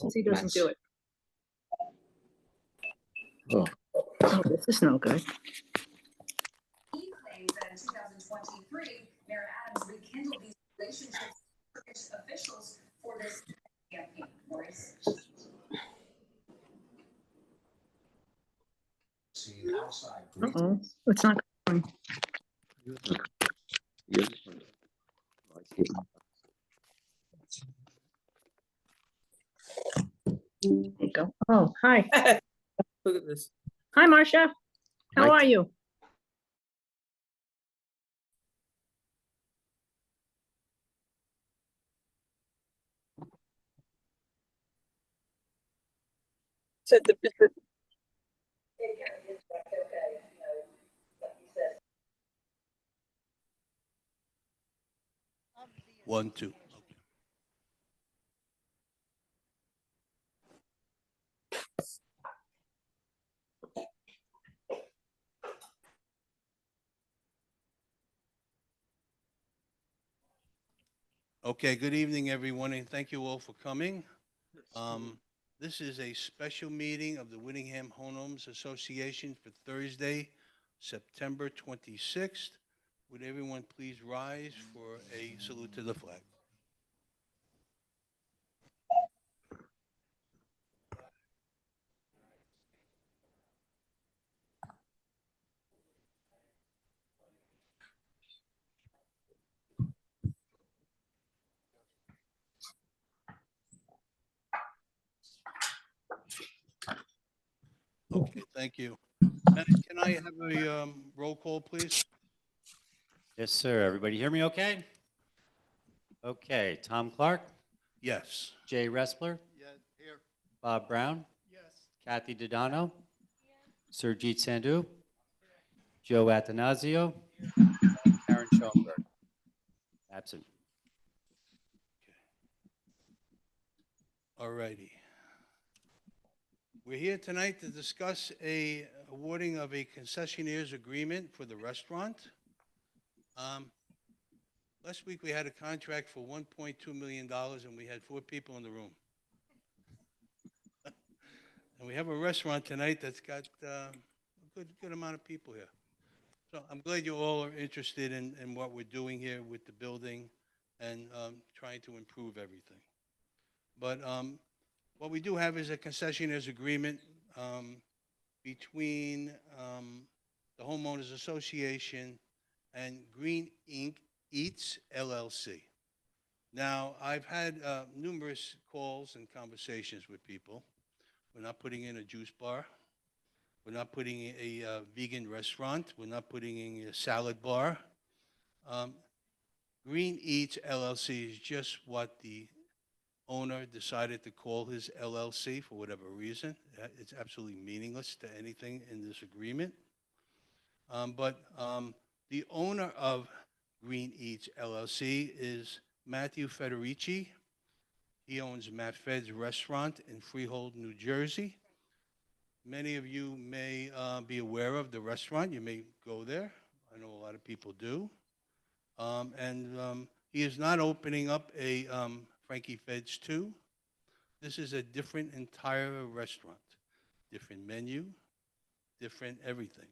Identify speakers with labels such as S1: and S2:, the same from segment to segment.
S1: since he doesn't do it.
S2: Oh.
S1: Oh, this is no good.
S3: He claims that in 2023, Mayor Adams rekindled these relationships with Turkish officials for this campaign. Maurice.
S1: Uh-oh, it's not going. There you go. Oh, hi.
S4: Look at this.
S1: Hi, Marcia. How
S2: Hi.
S1: are you?
S4: Said the
S5: One, two. Okay, good evening, everyone, and thank you all for coming. This is a special meeting of the Whittingham Homeowners Association for Thursday, September 26th. Would everyone please rise for a salute to the flag? Okay, thank you. And can I have a roll call, please?
S6: Yes, sir. Everybody hear me okay? Okay. Tom Clark,
S5: Yes.
S6: Jay Respler, Bob Brown, Kathy Dodano, Surjit Sandhu, Joe Atanasio, Karen Schoenberg. Absent.
S5: All righty. We're here tonight to discuss a awarding of a concessionaire's agreement for the restaurant. Last week, we had a contract for $1.2 million, and we had 4 people in the room. And we have a restaurant tonight that's got a good amount of people here. So I'm glad you all are interested in what we're doing here with the building and trying to improve everything. But what we do have is a concessionaire's agreement between the Homeowners Association and Green Inc. Eats LLC. Now, I've had numerous calls and conversations with people. We're not putting in a juice bar. We're not putting in a vegan restaurant. We're not putting in a salad bar. Green Eats LLC is just what the owner decided to call his LLC for whatever reason. It's absolutely meaningless to anything in this agreement. But the owner of Green Eats LLC is Matthew Federici. He owns Matt Fed's restaurant in Freehold, New Jersey. Many of you may be aware of the restaurant. You may go there. I know a lot of people do. He is not opening up a Frankie Fed's 2. This is a different entire restaurant, different menu, different everything.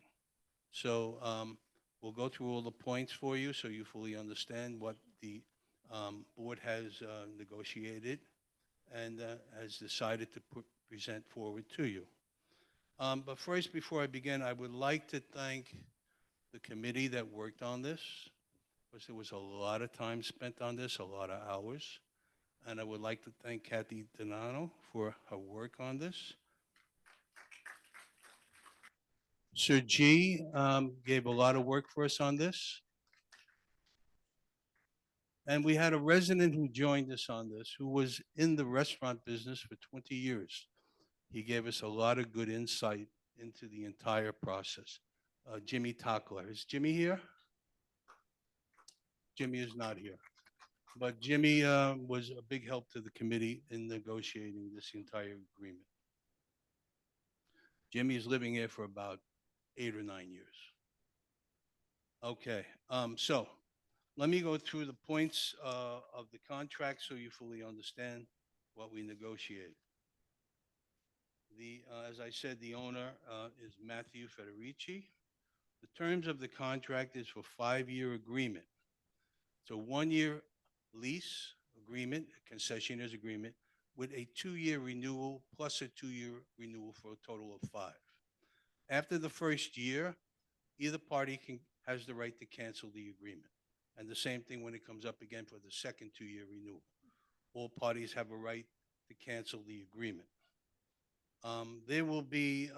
S5: So we'll go through all the points for you so you fully understand what the board has negotiated and has decided to present forward to you. But first, before I begin, I would like to thank the committee that worked on this, because there was a lot of time spent on this, a lot of hours. And I would like to thank Kathy Donano for her work on this. Sir G gave a lot of work for us on this. And we had a resident who joined us on this who was in the restaurant business for 20 years. He gave us a lot of good insight into the entire process. Jimmy Takler. Is Jimmy here? Jimmy is not here. But Jimmy was a big help to the committee in negotiating this entire agreement. Jimmy is living here for about 8 or 9 years. Okay, so let me go through the points of the contract so you fully understand what we negotiated. As I said, the owner is Matthew Federici. The terms of the contract is for 5-year agreement. It's a 1-year lease agreement, a concessionaires agreement, with a 2-year renewal plus a 2-year renewal for a total of 5. After the first year, either party has the right to cancel the agreement. And the same thing when it comes up again for the second 2-year renewal. All parties have a right to cancel the agreement. There will be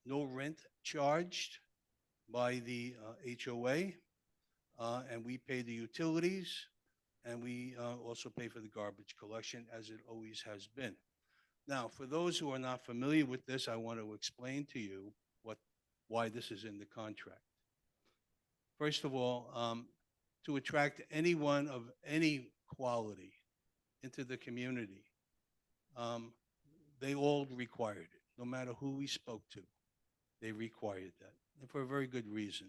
S5: no rent charged by the HOA, and we pay the utilities, and we also pay for the garbage collection, as it always has been. Now, for those who are not familiar with this, I want to explain to you why this is in the contract. First of all, to attract anyone of any quality into the community, they all required it. No matter who we spoke to, they required that, and for a very good reason.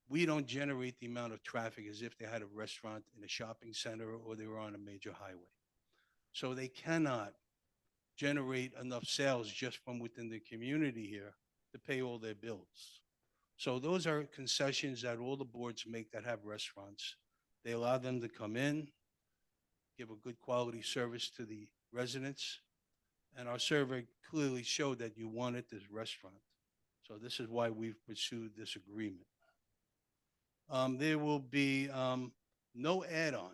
S5: We don't generate the amount of traffic as if they had a restaurant in a shopping center or they were on a major highway. So they cannot generate enough sales just from within the community here to pay all their bills. So those are concessions that all the boards make that have restaurants. They allow them to come in, give a good quality service to the residents, and our survey clearly showed that you wanted this restaurant. So this is why we've pursued this agreement. There will be no add-on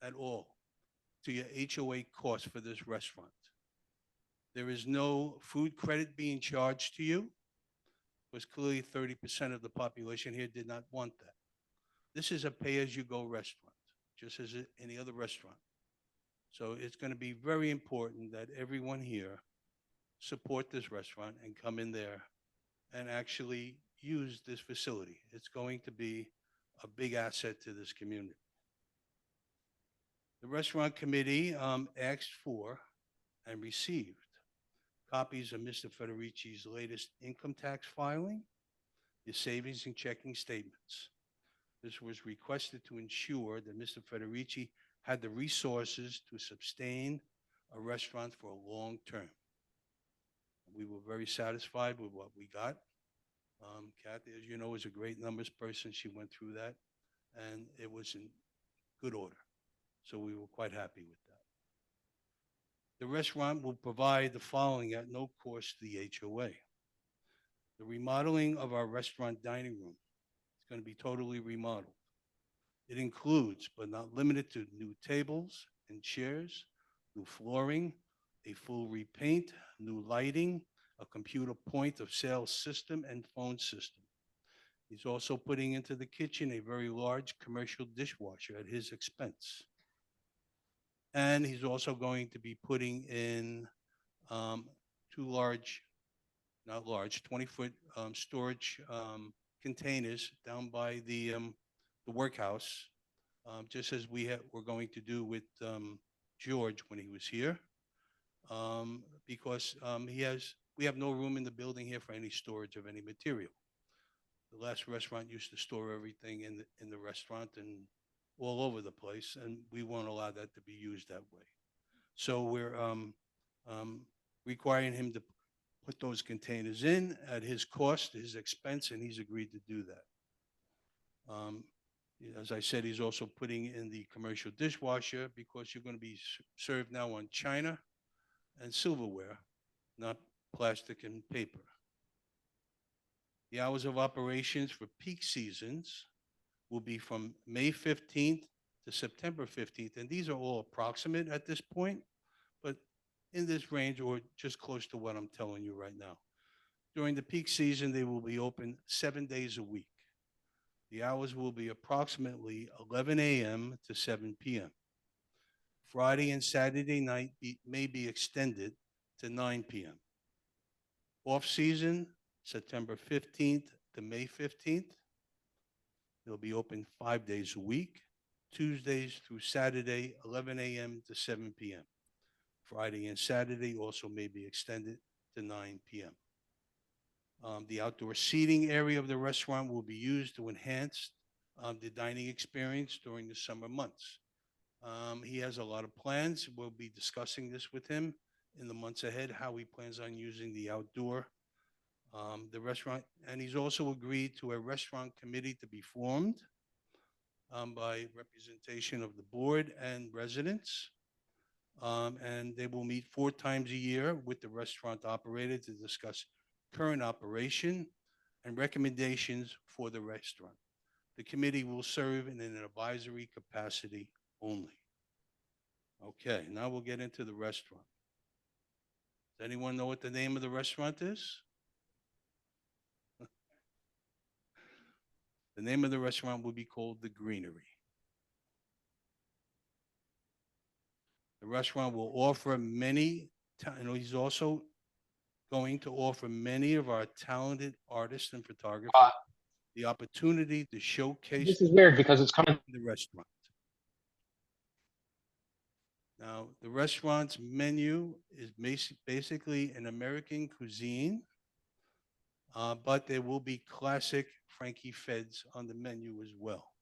S5: at all to your HOA cost for this restaurant. There is no food credit being charged to you, because clearly 30% of the population here did not want that. This is a pay-as-you-go restaurant, just as any other restaurant. So it's going to be very important that everyone here support this restaurant and come in there and actually use this facility. It's going to be a big asset to this community. The restaurant committee asked for and received copies of Mr. Federici's latest income tax filing, his savings and checking statements. This was requested to ensure that Mr. Federici had the resources to sustain a restaurant for a long term. We were very satisfied with what we got. Kathy, as you know, is a great numbers person. She went through that, and it was in good order. So we were quite happy with that. The restaurant will provide the following at no cost to the HOA. The remodeling of our restaurant dining room is going to be totally remodeled. It includes, but not limited to, new tables and chairs, new flooring, a full repaint, new lighting, a computer point of sale system and phone system. He's also putting into the kitchen a very large commercial dishwasher at his expense. And he's also going to be putting in 2 large, not large, 20-foot storage containers down by the workhouse, just as we're going to do with George when he was here, because we have no room in the building here for any storage of any material. The last restaurant used to store everything in the restaurant and all over the place, and we won't allow that to be used that way. So we're requiring him to put those containers in at his cost, his expense, and he's agreed to do that. As I said, he's also putting in the commercial dishwasher because you're going to be served now on china and silverware, not plastic and paper. The hours of operations for peak seasons will be from May 15th to September 15th, and these are all approximate at this point, but in this range or just close to what I'm telling you right now. During the peak season, they will be open 7 days a week. The hours will be approximately 11 a.m. to 7 p.m. Friday and Saturday night may be extended to 9 p.m. Off-season, September 15th to May 15th. They'll be open 5 days a week, Tuesdays through Saturday, 11 a.m. to 7 p.m. Friday and Saturday also may be extended to 9 p.m. The outdoor seating area of the restaurant will be used to enhance the dining experience during the summer months. He has a lot of plans. We'll be discussing this with him in the months ahead how he plans on using the outdoor, the restaurant. And he's also agreed to a restaurant committee to be formed by representation of the board and residents. And they will meet 4 times a year with the restaurant operator to discuss current operation and recommendations for the restaurant. The committee will serve in an advisory capacity only. Okay, now we'll get into the restaurant. Does anyone know what the name of the restaurant is? The name of the restaurant will be called The Greenery. The restaurant will offer many, and he's also going to offer many of our talented artists and photographers the opportunity to showcase
S2: This is weird because it's coming.
S5: the restaurant. Now, the restaurant's menu is basically an American cuisine, but there will be classic Frankie Feds on the menu as well.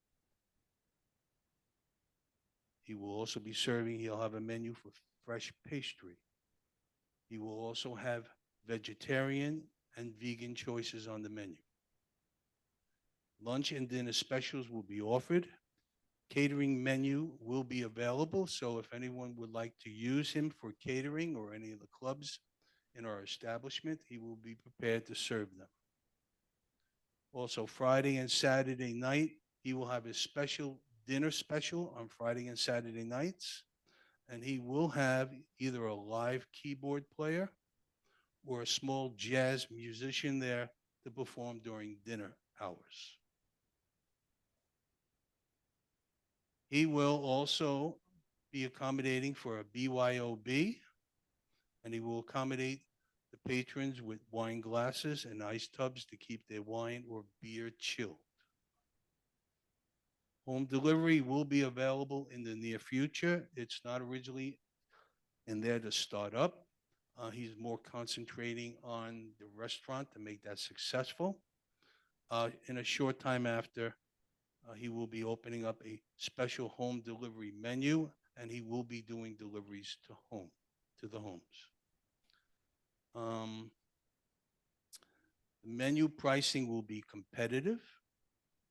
S5: He will also be serving, he'll have a menu for fresh pastry. He will also have vegetarian and vegan choices on the menu. Lunch and dinner specials will be offered. Catering menu will be available, so if anyone would like to use him for catering or any of the clubs in our establishment, he will be prepared to serve them. Also, Friday and Saturday night, he will have his special dinner special on Friday and Saturday nights, and he will have either a live keyboard player or a small jazz musician there to perform during dinner hours. He will also be accommodating for a BYOB, and he will accommodate the patrons with wine glasses and ice tubs to keep their wine or beer chilled. Home delivery will be available in the near future. It's not originally in there to start up. He's more concentrating on the restaurant to make that successful. In a short time after, he will be opening up a special home delivery menu, and he will be doing deliveries to the homes. The menu pricing will be competitive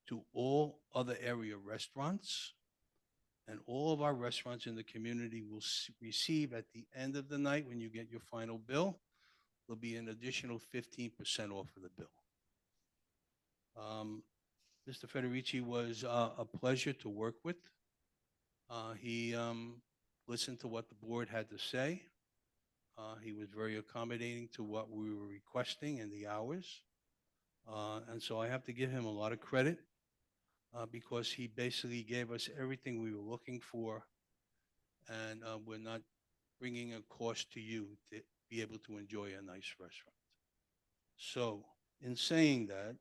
S5: to all other area restaurants, and all of our restaurants in the community will receive at the end of the night when you get your final bill, there'll be an additional 15% off of the bill. Mr. Federici was a pleasure to work with. He listened to what the board had to say. He was very accommodating to what we were requesting and the hours. And so I have to give him a lot of credit because he basically gave us everything we were looking for. And we're not bringing a cost to you to be able to enjoy a nice restaurant. So in saying that,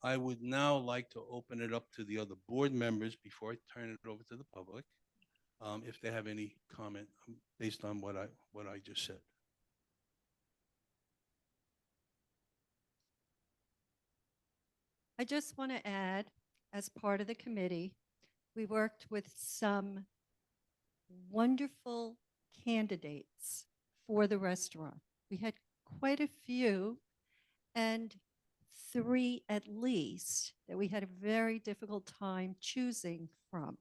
S5: I would now like to open it up to the other board members before I turn it over to the public, if they have any comment based on what I just said.
S7: I just want to add, as part of the committee, we worked with some wonderful candidates for the restaurant. We had quite a few, and 3 at least that we had a very difficult time choosing from.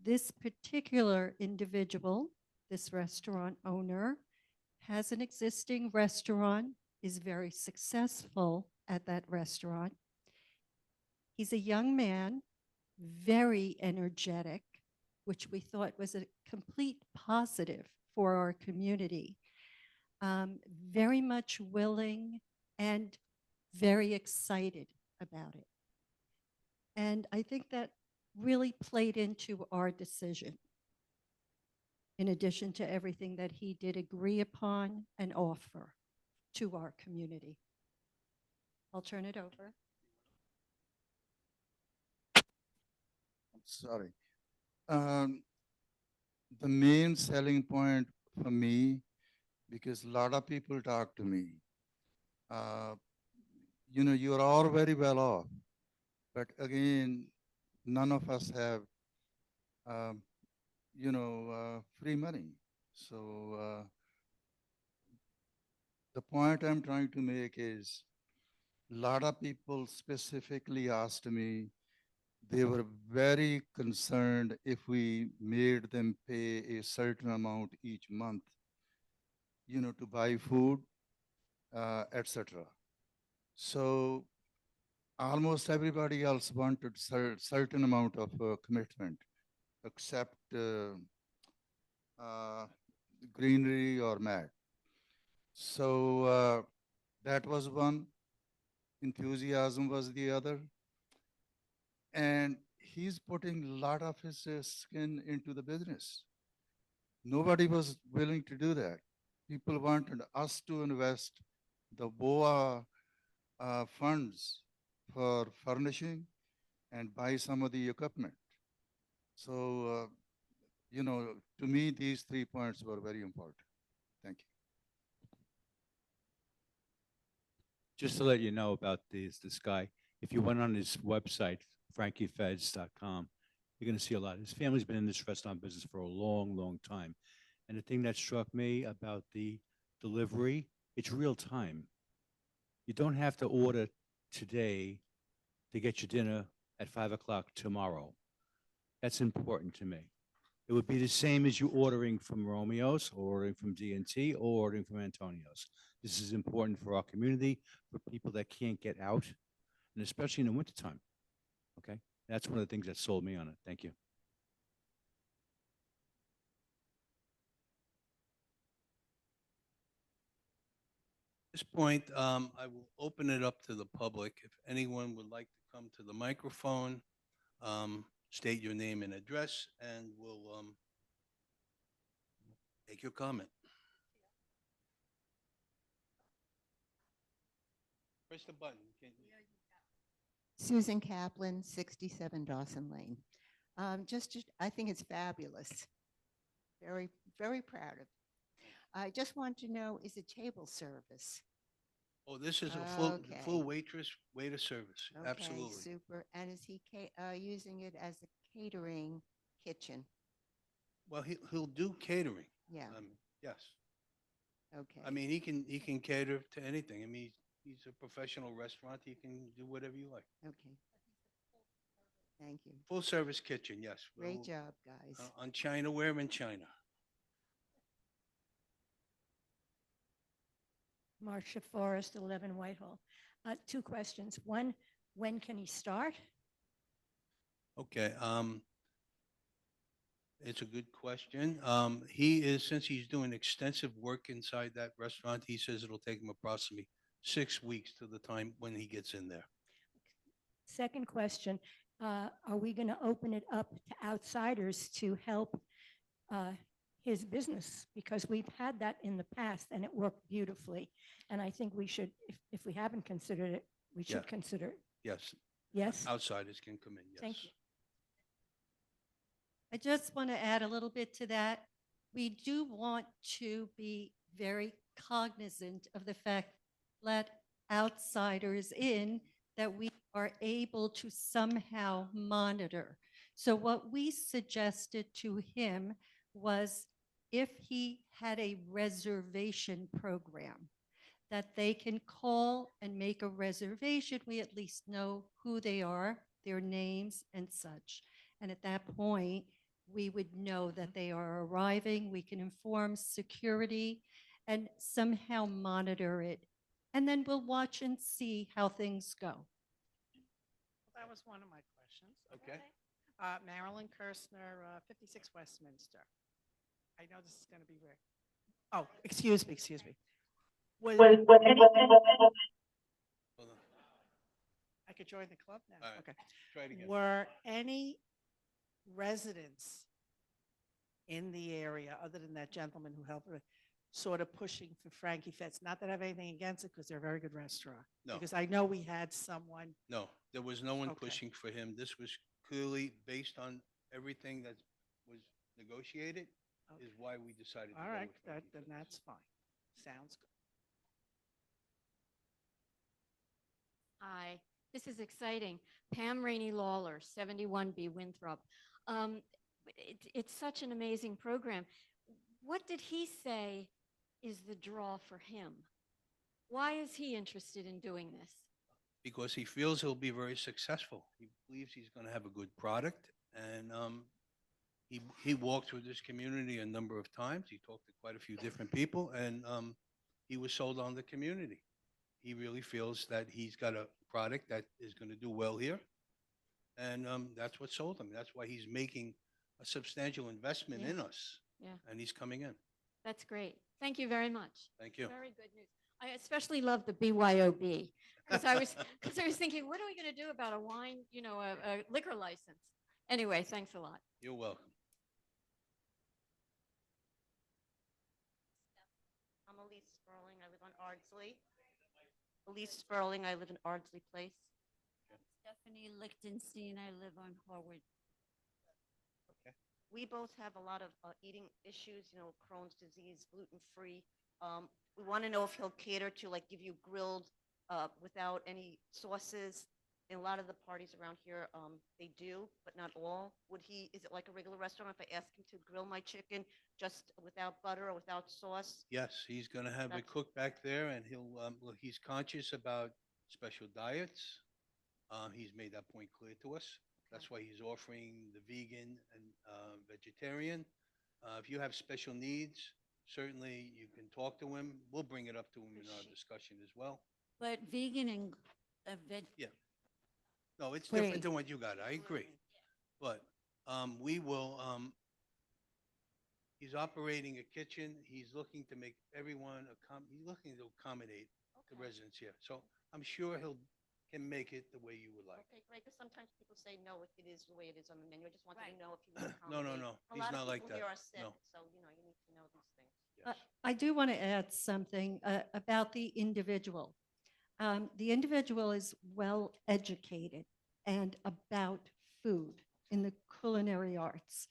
S7: This particular individual, this restaurant owner, has an existing restaurant, is very successful at that restaurant. He's a young man, very energetic, which we thought was a complete positive for our community. Very much willing and very excited about it. And I think that really played into our decision, in addition to everything that he did agree upon and offer to our community. I'll turn it over.
S8: Sorry. The main selling point for me, because a lot of people talk to me, you're all very well off, but again, none of us have um, free money. So the point I'm trying to make is a lot of people specifically asked me, they were very concerned if we made them pay a certain amount each month, to buy food, etc. So almost everybody else wanted certain amount of commitment, except uh, greenery or mat. So that was one. Enthusiasm was the other. And he's putting a lot of his skin into the business. Nobody was willing to do that. People wanted us to invest the BOA funds for furnishing and buy some of the equipment. So, to me, these 3 points were very important. Thank you.
S2: Just to let you know about this guy, if you went on his website, frankiefeds.com, you're going to see a lot. His family's been in this restaurant business for a long, long time. And the thing that struck me about the delivery, it's real time. You don't have to order today to get your dinner at 5 o'clock tomorrow. That's important to me. It would be the same as you ordering from Romeo's or ordering from D&T or ordering from Antonio's. This is important for our community, for people that can't get out, and especially in the wintertime. Okay? That's one of the things that sold me on it. Thank you.
S5: At this point, I will open it up to the public. If anyone would like to come to the microphone, state your name and address, and we'll take your comment. Press the button.
S9: Susan Kaplan, 67 Dawson Lane. I think it's fabulous. Very, very proud of it. I just want to know, is it table service?
S5: Oh, this is a
S9: Okay.
S5: full waiter service.
S9: Okay,
S5: Absolutely.
S9: super. And is he using it as a catering kitchen?
S5: Well, he'll do catering.
S9: Yeah,
S5: Yes.
S9: okay.
S5: I mean, he can cater to anything. I mean, he's a professional restaurant. He can do whatever you like.
S9: Okay. Thank you.
S5: Full service kitchen. Yes.
S9: Great
S5: We'll-
S9: job, guys.
S5: On China, where in China?
S10: Marcia Forrest, 11 Whitehall. 2 questions. One, when can he start?
S5: Okay. It's a good question. Since he's doing extensive work inside that restaurant, he says it'll take him approximately 6 weeks to the time when he gets in there.
S10: Second question, are we going to open it up to outsiders to help his business? Because we've had that in the past and it worked beautifully. And I think we should, if we haven't considered it, we should
S5: Yeah.
S10: consider it.
S5: Yes.
S10: Yes?
S5: Outsiders can come in. Yes.
S10: Thank you.
S7: I just want to add a little bit to that. We do want to be very cognizant of the fact, let outsiders in, that we are able to somehow monitor. So what we suggested to him was if he had a reservation program, that they can call and make a reservation. We at least know who they are, their names and such. And at that point, we would know that they are arriving. We can inform security and somehow monitor it. And then we'll watch and see how things go.
S11: That was one of my questions.
S5: Okay.
S11: Marilyn Kirstner, 56 Westminster. I know this is going to be rare. Oh, excuse me. Was,
S5: Hold on.
S11: I could join the club now.
S5: All right.
S11: Okay.
S5: Try it again.
S11: Were any residents in the area, other than that gentleman who helped with, sort of pushing for Frankie Feds? Not that I have anything against it, because they're a very good restaurant.
S5: No.
S11: Because I know we had someone.
S5: No, there was no one
S11: Okay.
S5: pushing for him. This was clearly based on everything that was negotiated,
S11: Okay.
S5: is why we decided to
S11: All
S5: go
S11: right,
S5: with Frankie
S11: then
S5: Feds.
S11: that's fine. Sounds good.
S12: Hi, this is exciting. Pam Rainey Lawler, 71B Winthrop. it's such an amazing program. What did he say is the draw for him? Why is he interested in doing this?
S5: Because he feels he'll be very successful. He believes he's going to have a good product, and he walked through this community a number of times. He talked to quite a few different people, and he was sold on the community. He really feels that he's got a product that is going to do well here, and that's what sold him. That's why he's making a substantial investment in
S12: Yeah.
S5: us,
S12: Yeah,
S5: and he's coming in.
S12: that's great. Thank you very much.
S5: Thank you.
S12: Very good news. I especially love the BYOB because I was thinking, what are we going to do about a wine, a liquor license? Anyway, thanks a lot.
S5: You're welcome.
S13: I'm Elise Sperling. I live on Ardsley. Elise Sperling. I live in Ardsley Place.
S14: Stephanie Lichtenstein, I live on Harwood.
S13: We both have a lot of eating issues, Crohn's disease, gluten-free. We want to know if he'll cater to, like, give you grilled without any sauces. In a lot of the parties around here, they do, but not all. Is it like a regular restaurant if I ask him to grill my chicken just without butter or without sauce?
S5: Yes, he's going to have it
S13: That's-
S5: cooked back there, and he's conscious about special diets. He's made that point clear to us. That's why he's offering the vegan and vegetarian. If you have special needs, certainly you can talk to him. We'll bring it up to him in our discussion as well.
S14: But vegan and veg,
S5: No, it's
S14: Great.
S5: different than what you got. I agree. But we will, he's operating a kitchen. He's looking to make everyone, he's looking to accommodate the residents here. So I'm sure can make it the way you would like.
S13: Okay, great, because sometimes people say, no, it is the way it is on the menu. I just wanted to know if you would
S5: No,
S13: accommodate.
S5: no.
S13: A
S5: He's
S13: lot
S5: not
S13: of
S5: like
S13: people here
S5: that.
S13: are sick,
S5: No.
S13: so, you need to know these things.
S5: Yes.
S7: I do want to add something about the individual. The individual is well educated and about food in the culinary arts.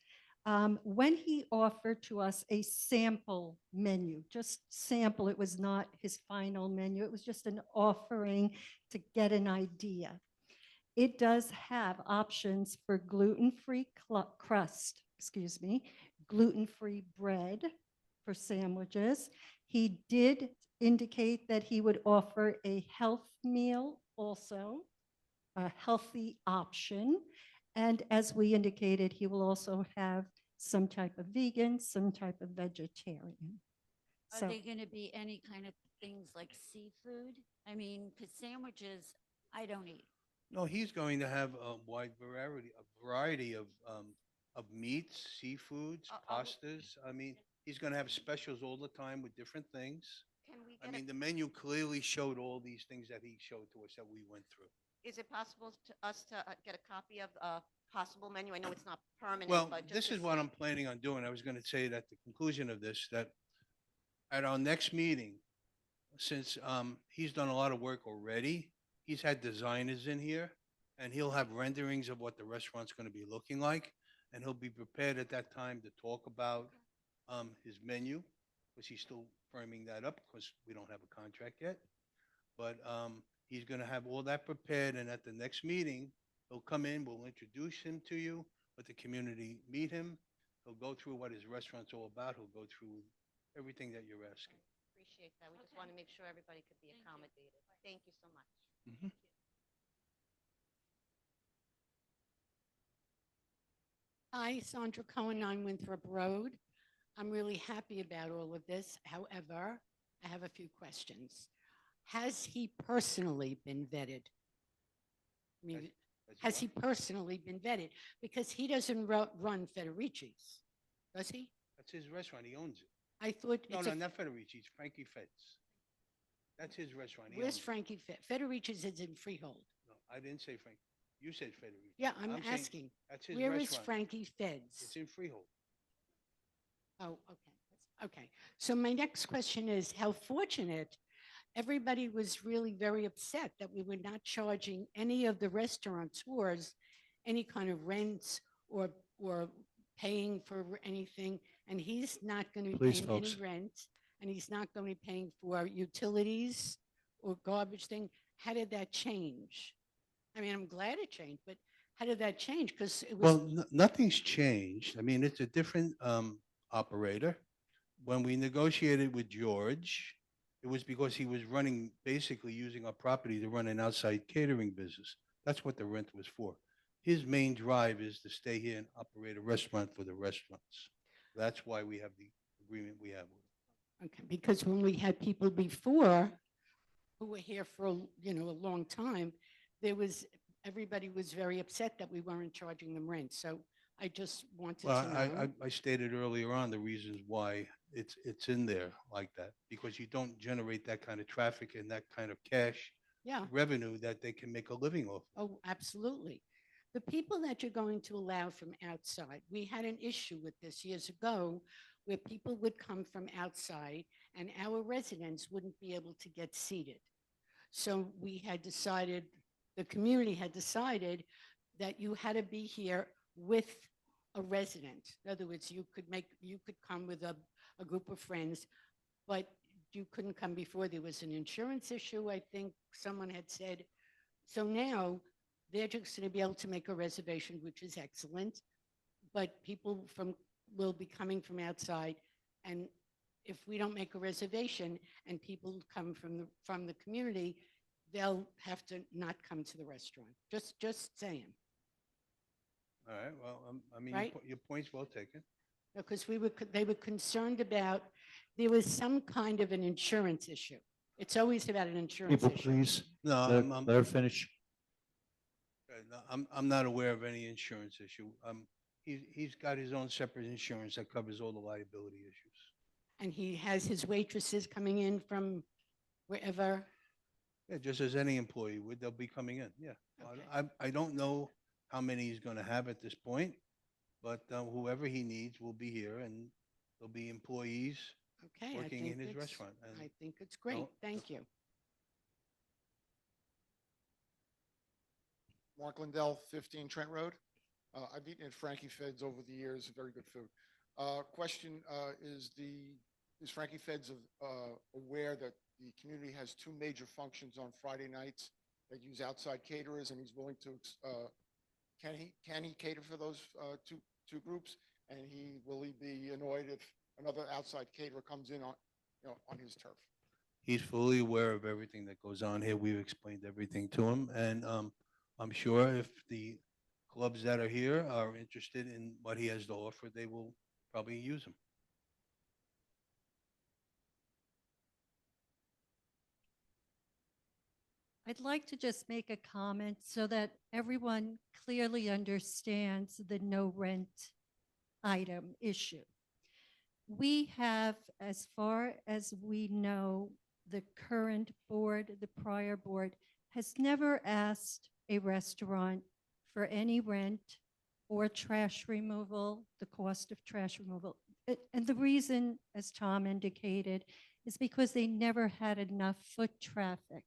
S7: When he offered to us a sample menu, just sample, it was not his final menu, it was just an offering to get an idea. It does have options for gluten-free crust, gluten-free bread for sandwiches. He did indicate that he would offer a health meal also, a healthy option. And as we indicated, he will also have some type of vegan, some type of vegetarian.
S14: are
S7: So
S14: they going to be any kind of things like seafood? I mean, because sandwiches, I don't eat.
S5: No, he's going to have a wide variety of meats, seafoods, pastas. I mean, he's going to have specials all the time with different things.
S13: Can we
S5: I
S13: get
S5: mean, the menu clearly showed all these things that he showed to us that we went through.
S13: Is it possible to us to get a copy of a possible menu? I know it's not permanent,
S5: Well,
S13: but just
S5: this
S13: to
S5: is what
S13: see.
S5: I'm planning on doing. I was going to say at the conclusion of this, that at our next meeting, since he's done a lot of work already, he's had designers in here, and he'll have renderings of what the restaurant's going to be looking like, and he'll be prepared at that time to talk about his menu, because he's still firming that up, because we don't have a contract yet. But he's going to have all that prepared, and at the next meeting, he'll come in, we'll introduce him to you, let the community meet him. He'll go through what his restaurant's all about. He'll go through everything that you're asking.
S13: Appreciate that. We just want to make sure everybody could be accommodated. Thank you so much.
S5: Mhm.
S15: Hi, Sandra Cohen, 9 Winthrop Road. I'm really happy about all of this. However, I have a few questions. Has he personally been vetted? I mean, has he personally been vetted? Because he doesn't run Federici's, does he?
S5: That's his restaurant. He owns it.
S15: I thought
S5: No,
S15: it's
S5: no,
S15: a-
S5: not Federici. It's Frankie Feds. That's his restaurant. He
S15: Where's
S5: owns it.
S15: Frankie Federici's is in Freehold.
S5: No, I didn't say Frank. You said Federici.
S15: Yeah, I'm
S5: saying
S15: asking,
S5: That's his
S15: where is
S5: restaurant.
S15: Frankie Feds?
S5: It's in Freehold.
S15: Oh, okay. Okay. So my next question is how fortunate everybody was really very upset that we were not charging any of the restaurateurs any kind of rent or paying for anything. And he's not going to be
S5: Please,
S15: paying
S5: folks.
S15: any rent, and he's not going to be paying for utilities or garbage thing. How did that change? I mean, I'm glad it changed, but How did that change? Because it was,
S5: Well, nothing's changed. I mean, it's a different operator. When we negotiated with George, it was because he was running, basically using our property to run an outside catering business. That's what the rent was for. His main drive is to stay here and operate a restaurant for the restaurants. That's why we have the agreement we have with him.
S15: okay, because when we had people before who were here for, a long time, everybody was very upset that we weren't charging them rent. So I just wanted
S5: Well,
S15: to know.
S5: I stated earlier on the reasons why it's in there like that, because you don't generate that kind of traffic and that kind of cash
S15: Yeah.
S5: revenue that they can make a living off.
S15: Oh, absolutely. The people that you're going to allow from outside, we had an issue with this years ago where people would come from outside and our residents wouldn't be able to get seated. So we had decided, the community had decided that you had to be here with a resident. In other words, you could come with a group of friends, but you couldn't come before. There was an insurance issue, I think someone had said. So now they're just going to be able to make a reservation, which is excellent. But people will be coming from outside, and if we don't make a reservation and people come from the community, they'll have to not come to the restaurant. Just saying.
S5: All right, well, I mean,
S15: Right.
S5: your point's well taken.
S15: Because they were concerned about, there was some kind of an insurance issue. It's always about an insurance
S2: People,
S15: issue.
S2: please,
S5: No,
S2: let her finish.
S5: No, I'm not aware of any insurance issue. He's got his own separate insurance that covers all the liability issues.
S15: And he has his waitresses coming in from wherever.
S5: Yeah, just as any employee would, they'll be coming in, yeah. I don't know how many he's gonna have at this point, but whoever he needs will be here, and there'll be employees
S15: Okay.
S5: working in his
S15: it's-
S5: restaurant. And
S15: I think it's great.
S5: No.
S15: Thank you.
S16: Mark Lindell, 15 Trent Road. I've eaten at Frankie Fed's over the years, very good food. Question, is Frankie Fed's aware that the community has two major functions on Friday nights that use outside caterers, and he's willing to, can he cater for those two groups? And will he be annoyed if another outside caterer comes in on his turf?
S5: he's fully aware of everything that goes on here. We've explained everything to him, and I'm sure if the clubs that are here are interested in what he has to offer, they will probably use him.
S7: I'd like to just make a comment so that everyone clearly understands the no rent item issue. We have, as far as we know, the current board, the prior board, has never asked a restaurant for any rent or trash removal, the cost of trash removal. And the reason, as Tom indicated, is because they never had enough foot traffic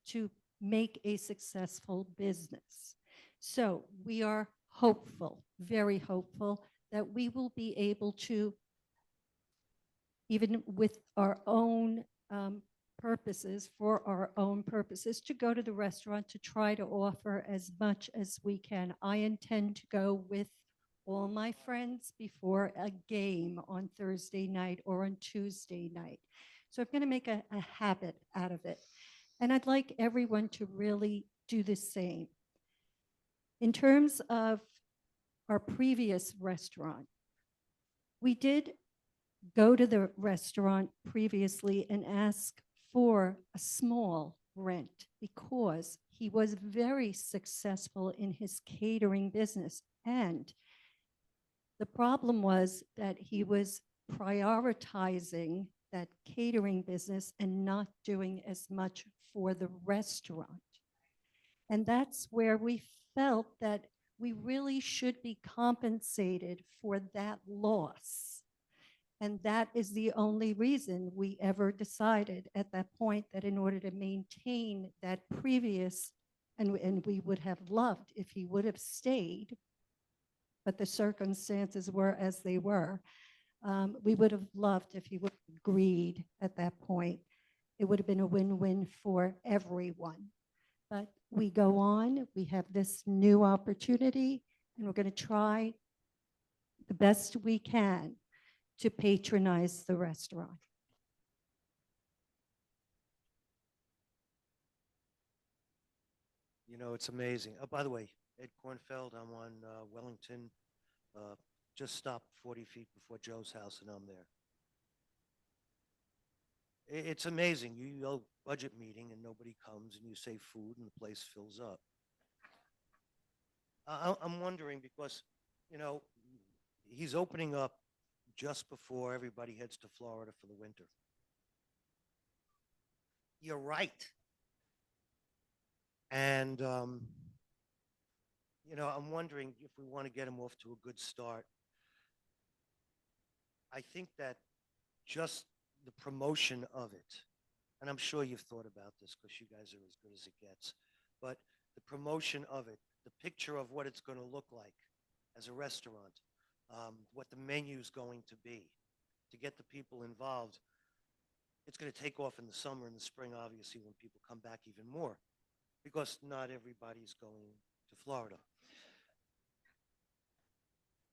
S7: to make a successful business. So we are hopeful, very hopeful, that we will be able to, even with our own purposes, for our own purposes, to go to the restaurant to try to offer as much as we can. I intend to go with all my friends before a game on Thursday night or on Tuesday night. So I'm going to make a habit out of it. And I'd like everyone to really do the same. In terms of our previous restaurant, we did go to the restaurant previously and ask for a small rent because he was very successful in his catering business. And the problem was that he was prioritizing that catering business and not doing as much for the restaurant. And that's where we felt that we really should be compensated for that loss. And that is the only reason we ever decided at that point that in order to maintain that previous, and we would have loved if he would have stayed, but the circumstances were as they were. We would have loved if he would have agreed at that point. It would have been a win-win for everyone. But we go on, we have this new opportunity, and we're going to try the best we can to patronize the restaurant.
S17: You know, it's amazing. Oh, by the way, Ed Kornfeld, I'm on Wellington. Just stopped 40 feet before Joe's house, and I'm there. It's amazing. You yell budget meeting, and nobody comes, and you say food, and the place fills up. I'm wondering because, you know, he's opening up just before everybody heads to Florida for the winter. You're right. And, you know, I'm wondering if we want to get him off to a good start. I think that just the promotion of it, and I'm sure you've thought about this because you guys are as good as it gets, but the promotion of it, the picture of what it's going to look like as a restaurant, what the menu is going to be, to get the people involved. It's going to take off in the summer and the spring, obviously, when people come back even more, because not everybody's going to Florida.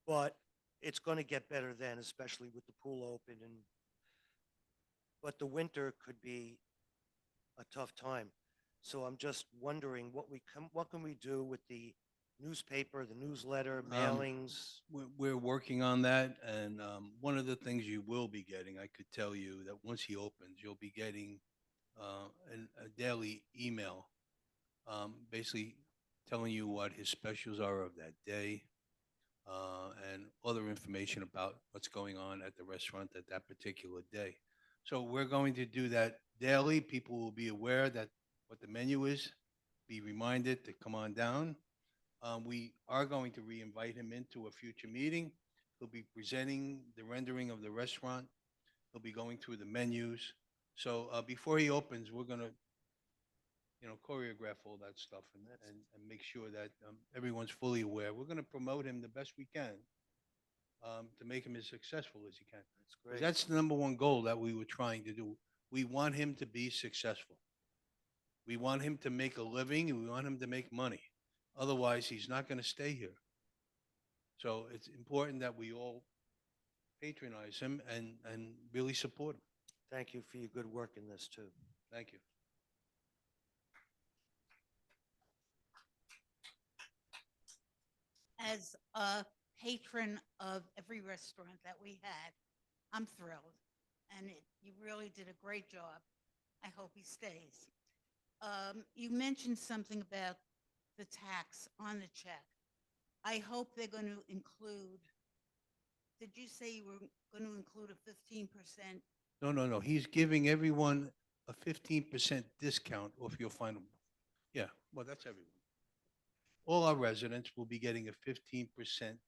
S17: But it's going to get better then, especially with the pool open. But the winter could be a tough time. So I'm just wondering what can we do with the newspaper, the newsletter, mailings?
S5: We're working on that, and one of the things you will be getting, I could tell you that once he opens, you'll be getting a daily email, basically telling you what his specials are of that day, and other information about what's going on at the restaurant at that particular day. So we're going to do that daily. People will be aware that what the menu is, be reminded to come on down. We are going to re-invite him into a future meeting. He'll be presenting the rendering of the restaurant. He'll be going through the menus. So before he opens, we're going to, you know, choreograph all that stuff and make sure that everyone's fully aware. We're going to promote him the best we can to make him as successful as he can.
S17: That's great.
S5: That's the number one goal that we were trying to do. We want him to be successful. We want him to make a living, and we want him to make money. Otherwise, he's not going to stay here. So it's important that we all patronize him and really support him.
S17: Thank you for your good work in this, too.
S5: Thank you.
S15: As a patron of every restaurant that we had, I'm thrilled. And you really did a great job. I hope he stays. You mentioned something about the tax on the check. I hope they're going to include, did you say you were going to include a 15%?
S5: No. He's giving everyone a 15% discount off your final. Yeah, well, that's everyone. All our residents will be getting a 15%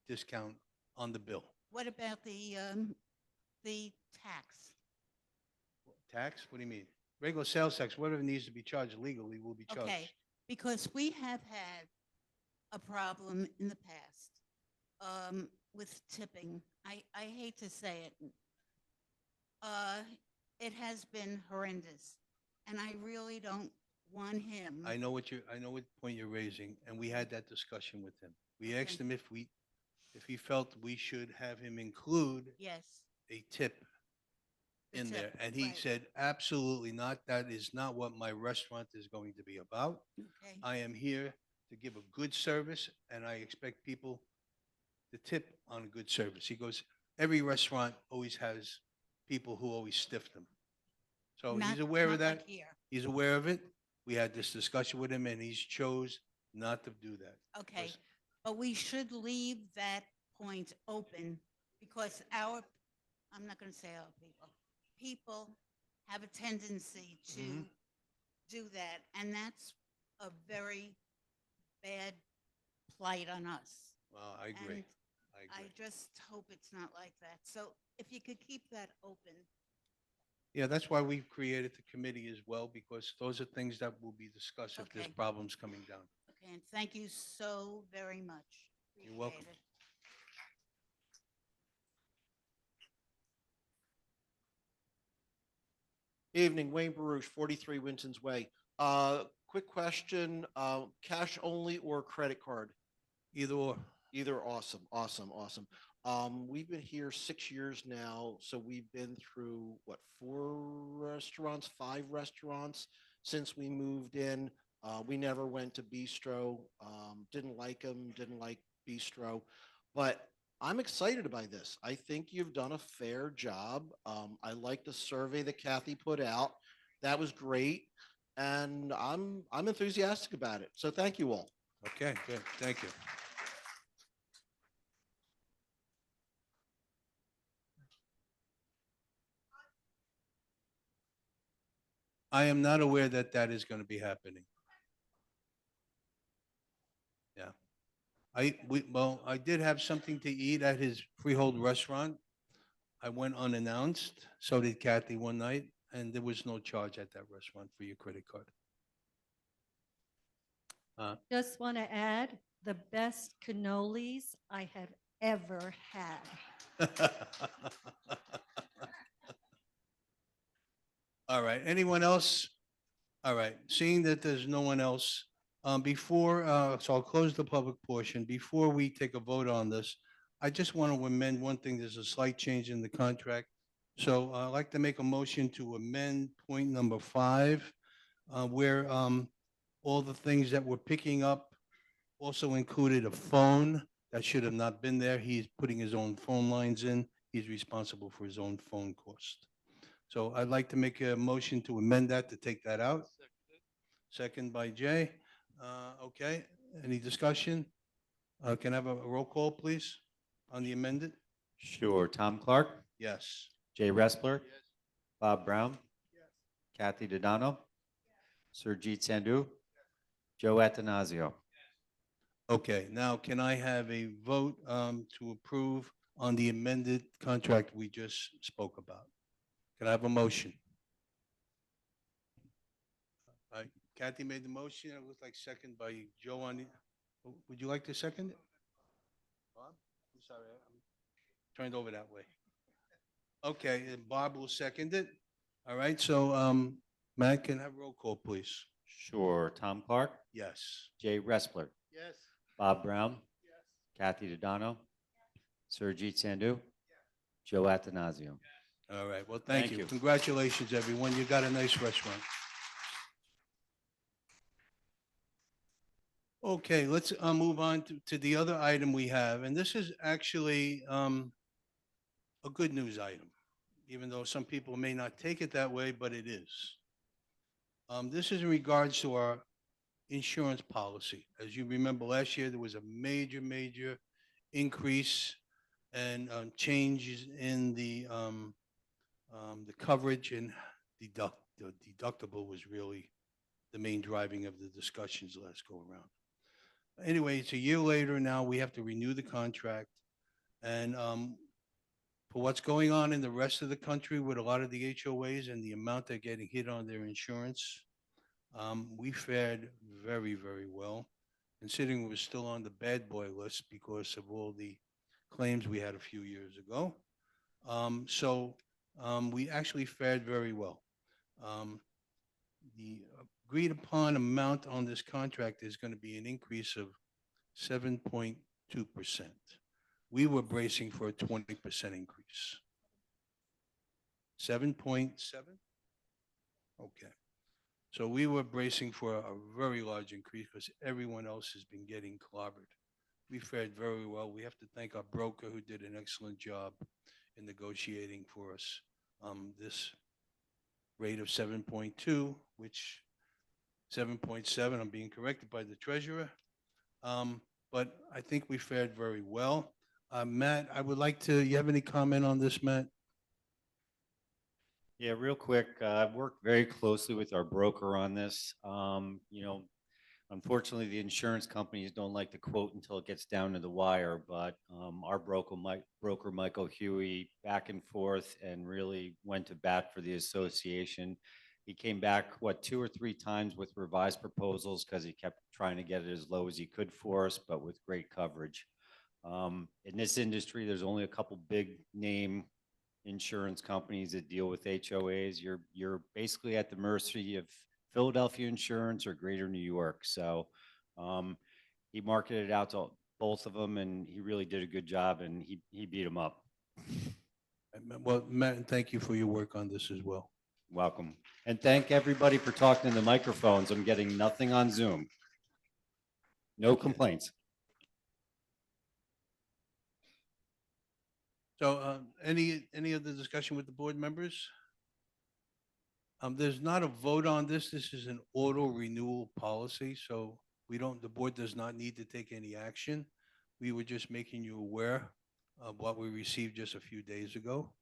S5: discount on the bill.
S15: What about the tax?
S5: Tax? What do you mean? Regular sales tax, whatever needs to be charged legally will be charged.
S15: Okay, because we have had a problem in the past with tipping. I hate to say it. It has been horrendous, and I really don't want him.
S5: I know what point you're raising, and we had that discussion with him. We asked him if he felt we should have him include
S15: Yes.
S5: a tip in there,
S15: tip,
S5: and he
S15: right.
S5: said, absolutely not. That is not what my restaurant is going to be about.
S15: Okay.
S5: I am here to give a good service, and I expect people to tip on a good service. He goes, every restaurant always has people who always stiff them. So he's aware of
S15: not
S5: that.
S15: like here.
S5: He's aware of it. We had this discussion with him, and he's chose not to do that.
S15: Okay,
S5: Because-
S15: but we should leave that point open because I'm not going to say our people have a tendency to
S5: Mhm.
S15: do that, and that's a very bad plight on us.
S5: Well, I agree.
S15: And
S5: I
S15: I
S5: agree.
S15: just hope it's not like that. So if you could keep that open.
S5: Yeah, that's why we've created the committee as well, because those are things that will be discussed if there's
S15: Okay.
S5: problems coming down.
S15: Okay, and thank you so very much.
S5: You're welcome.
S15: Appreciate it.
S18: Evening, Wayne Baruch, 43 Winton's Way. quick question, cash only or credit card?
S5: Either or.
S18: Either, awesome, awesome, awesome. We've been here 6 years now, so we've been through, what, 4 restaurants, 5 restaurants since we moved in. We never went to Bistro, didn't like them, didn't like Bistro, but I'm excited by this. I think you've done a fair job. I like the survey that Kathy put out. That was great, and I'm enthusiastic about it. So thank you all.
S5: Okay, good. Thank you. I am not aware that that is going to be happening. Yeah. I did have something to eat at his Freehold restaurant. I went unannounced. So did Kathy one night, and there was no charge at that restaurant for your credit card.
S7: Just want to add, the best cannolis I have ever had.
S5: All right. Anyone else? All right. Seeing that there's no one else, so I'll close the public portion. Before we take a vote on this, I just want to amend one thing. There's a slight change in the contract. So I'd like to make a motion to amend point number 5, where all the things that we're picking up also included a phone that should have not been there. He's putting his own phone lines in. He's responsible for his own phone cost. So I'd like to make a motion to amend that, to take that out. Second by Jay. Okay, any discussion? Can I have a roll call, please, on the amended?
S6: Sure. Tom Clark,
S5: Yes.
S6: Jay Respler, Bob Brown, Kathy Dodano, Surjit Sandhu, Joe Atanasio.
S5: Okay, now can I have a vote to approve on the amended contract we just spoke about? Can I have a motion? Kathy made the motion. It looks like second by Joe on the, would you like to second it? Bob? I'm sorry, I'm turned over that way. Okay, and Bob will second it. All right, so Matt, can I have roll call, please?
S6: Sure. Tom Clark,
S5: Yes.
S6: Jay Respler,
S16: Yes.
S6: Bob Brown, Kathy Dodano, Surjit Sandhu, Joe Atanasio.
S5: All right, well, thank
S6: Thank
S5: you.
S6: you.
S5: Congratulations, everyone. You got a nice restaurant. Okay, let's move on to the other item we have, and this is actually a good news item, even though some people may not take it that way, but it is. This is in regards to our insurance policy. As you remember, last year, there was a major increase and changes in the coverage, and the deductible was really the main driving of the discussions last go around. Anyway, it's a year later now, we have to renew the contract. And for what's going on in the rest of the country with a lot of the HOAs and the amount they're getting hit on their insurance, we fared very well, considering we're still on the bad boy list because of all the claims we had a few years ago. We actually fared very well. The agreed upon amount on this contract is going to be an increase of 7.2%. We were bracing for a 20% increase. 7.7? Okay. So we were bracing for a very large increase because everyone else has been getting clobbered. We fared very well. We have to thank our broker who did an excellent job in negotiating for us this rate of 7.2, which 7.7, I'm being corrected by the treasurer. But I think we fared very well. Matt, I would like to, you have any comment on this, Matt?
S6: Yeah, real quick, I've worked very closely with our broker on this. You know, unfortunately, the insurance companies don't like to quote until it gets down to the wire, but our broker, Michael Huey, back and forth and really went to bat for the association. He came back, 2 or 3 times with revised proposals because he kept trying to get it as low as he could for us, but with great coverage. In this industry, there's only a couple big name insurance companies that deal with HOAs. You're basically at the mercy of Philadelphia Insurance or Greater New York. So he marketed it out to both of them, and he really did a good job, and he beat them up.
S5: Well, Matt, thank you for your work on this as well.
S6: Welcome. And thank everybody for talking in the microphones. I'm getting nothing on Zoom. No complaints.
S5: So any other discussion with the board members? There's not a vote on this. This is an auto renewal policy, so the board does not need to take any action. We were just making you aware of what we received just a few days ago.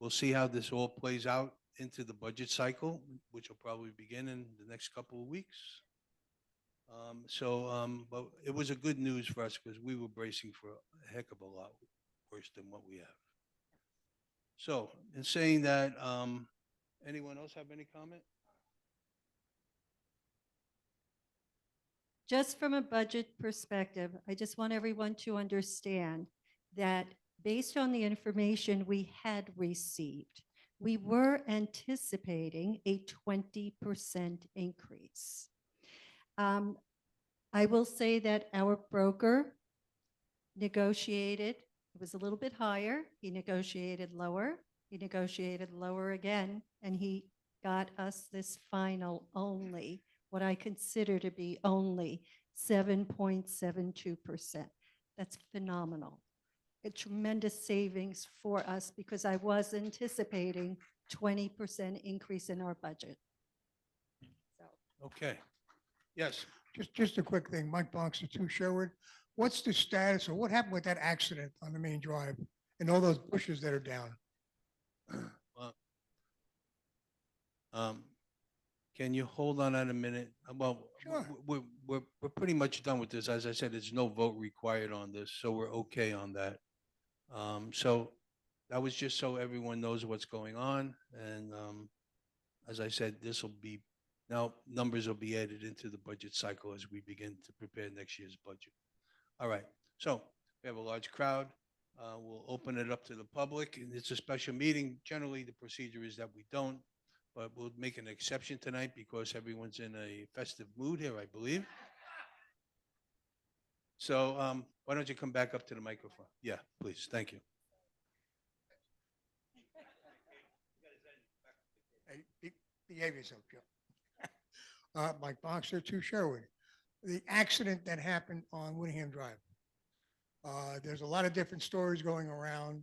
S5: We'll see how this all plays out into the budget cycle, which will probably begin in the next couple of weeks. But it was a good news for us because we were bracing for a heck of a lot worse than what we have. So, in saying that, anyone else have any comment?
S7: Just from a budget perspective, I just want everyone to understand that based on the information we had received, we were anticipating a 20% increase. I will say that our broker negotiated, it was a little bit higher, he negotiated lower again, and he got us this final only, what I consider to be only 7.72%. That's phenomenal. A tremendous savings for us because I was anticipating 20% increase in our budget.
S5: Okay. Yes.
S19: Just a quick thing, Mike Boxer, 2 Sherwood. What's the status or what happened with that accident on the main drive and all those bushes that are down?
S5: Well, can you hold on a minute? Well,
S19: Sure.
S5: we're pretty much done with this. As I said, there's no vote required on this, so we're okay on that. So that was just so everyone knows what's going on. And as I said, now numbers will be added into the budget cycle as we begin to prepare next year's budget. All right. So we have a large crowd. We'll open it up to the public, and it's a special meeting. Generally, the procedure is that we don't, but we'll make an exception tonight because everyone's in a festive mood here, I believe. So why don't you come back up to the microphone? Yeah, please. Thank you.
S19: Hey, behave yourself, Joe. Mike Boxer, 2 Sherwood. The accident that happened on Whittingham Drive. There's a lot of different stories going around.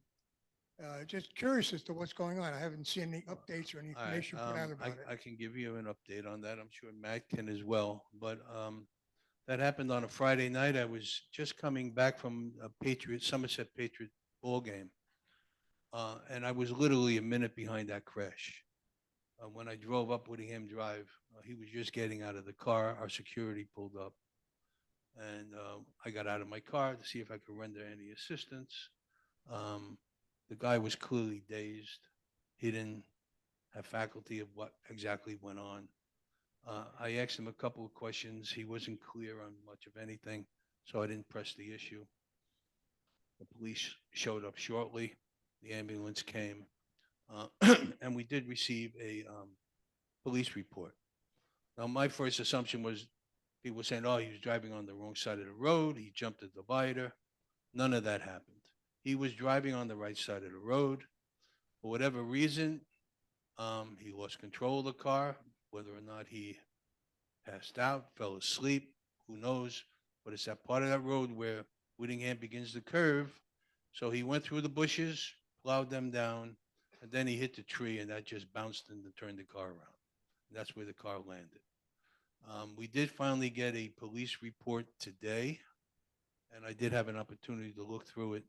S19: Just curious as to what's going on. I haven't seen any updates or any
S5: All right,
S19: information put out about it.
S5: I can give you an update on that. I'm sure Matt can as well. But that happened on a Friday night. I was just coming back from a Somerset Patriot ball game. And I was literally a minute behind that crash. When I drove up Whittingham Drive, he was just getting out of the car. Our security pulled up. And I got out of my car to see if I could render any assistance. The guy was clearly dazed. He didn't have faculty of what exactly went on. I asked him a couple of questions. He wasn't clear on much of anything, so I didn't press the issue. The police showed up shortly. The ambulance came, and we did receive a police report. Now, my first assumption was people were saying, oh, he was driving on the wrong side of the road. He jumped a divider. None of that happened. He was driving on the right side of the road. For whatever reason, he lost control of the car, whether or not he passed out, fell asleep, who knows? But it's that part of that road where Whittingham begins the curve. So he went through the bushes, plowed them down, and then he hit the tree, and that just bounced and turned the car around. And that's where the car landed. We did finally get a police report today, and I did have an opportunity to look through it.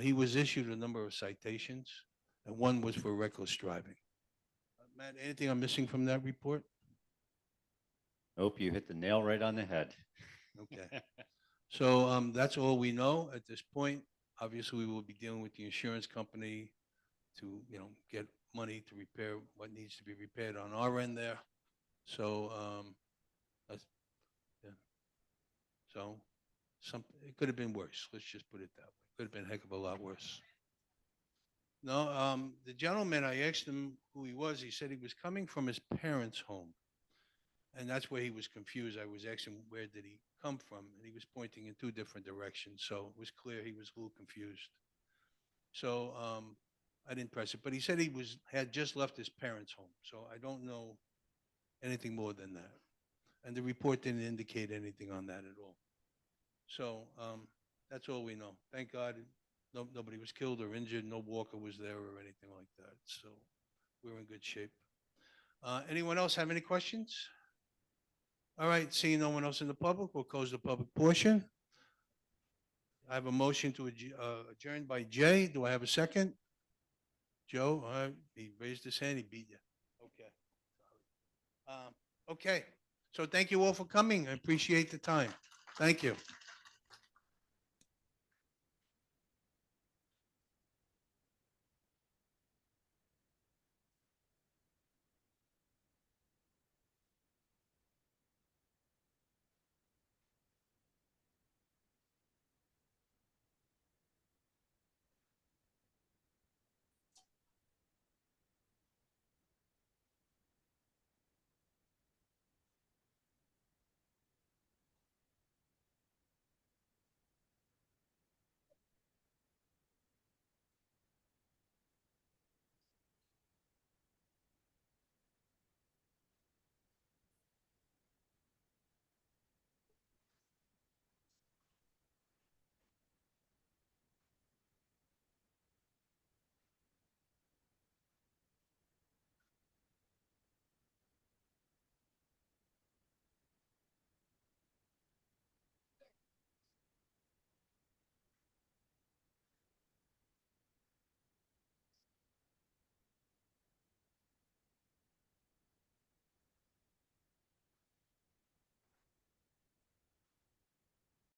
S5: He was issued a number of citations, and one was for reckless driving. Matt, anything I'm missing from that report?
S6: Nope, you hit the nail right on the head.
S5: Okay. So that's all we know at this point. Obviously, we will be dealing with the insurance company to, get money to repair what needs to be repaired on our end there. So So it could have been worse. Let's just put it that way. Could have been a heck of a lot worse. No, the gentleman, I asked him who he was. He said he was coming from his parents' home. And that's where he was confused. I was asking where did he come from? And he was pointing in two different directions. So it was clear he was a little confused. So I didn't press it. But he said had just left his parents' home. So I don't know anything more than that. And the report didn't indicate anything on that at all. So that's all we know. Thank God nobody was killed or injured. No walker was there or anything like that. So we're in good shape. Anyone else have any questions? All right, seeing no one else in the public, we'll close the public portion. I have a motion to adjourn by Jay. Do I have a second? Joe, all right, he raised his hand, he beat you. Okay. Okay, so thank you all for coming. I appreciate the time. Thank you.